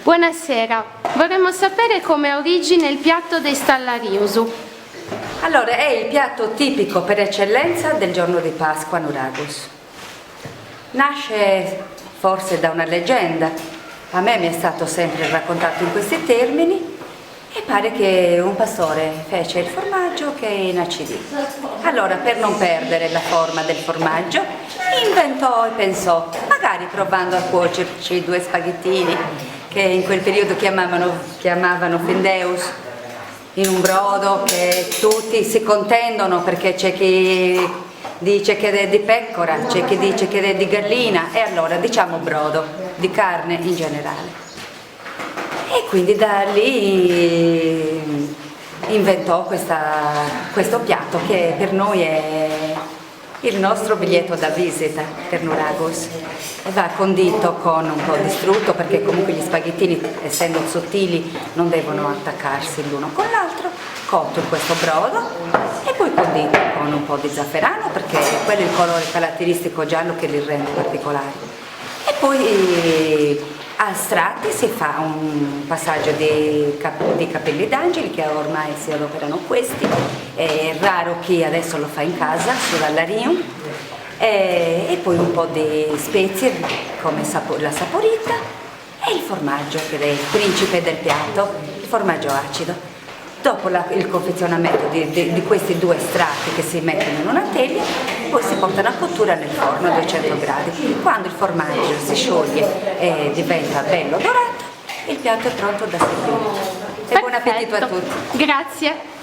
Buonasera, vorremmo sapere come ha origine il piatto dei Stallariusu. Allora, è il piatto tipico per eccellenza del giorno di Pasqua Nuragus. Nasce forse da una leggenda, a me mi è stato sempre raccontato in questi termini, e pare che un pastore fece il formaggio che inacidì. Allora, per non perdere la forma del formaggio, inventò e pensò, magari provando a cuocerci 2 spaghettini, che in quel periodo chiamavano findeus, in un brodo che tutti si contendono, perché c'è chi dice che è di pecora, c'è chi dice che è di gallina, e allora diciamo brodo, di carne in generale. E quindi da lì inventò questo piatto che per noi è il nostro biglietto da visita per Nuragus, e va condito con un po' di strutto, perché comunque gli spaghettini, essendo sottili, non devono attaccarsi l'uno con l'altro, cotto in questo brodo e poi condito con un po' di zafferano, perché quello è il colore caratteristico giallo che li rende particolari. E poi a strati si fa un passaggio di capelli d'angeli, che ormai si adoperano questi, è raro chi adesso lo fa in casa sull'allarium, e poi un po' di spezie come la saporita e il formaggio, che è il principe del piatto, il formaggio acido. Dopo il confezionamento di questi 2 strati che si mettono in una teglia, poi si portano a cottura nel forno a 200 gradi. Quando il formaggio si scioglie e diventa bello dorato, il piatto è pronto da servire. E buon appetito a tutti! Grazie!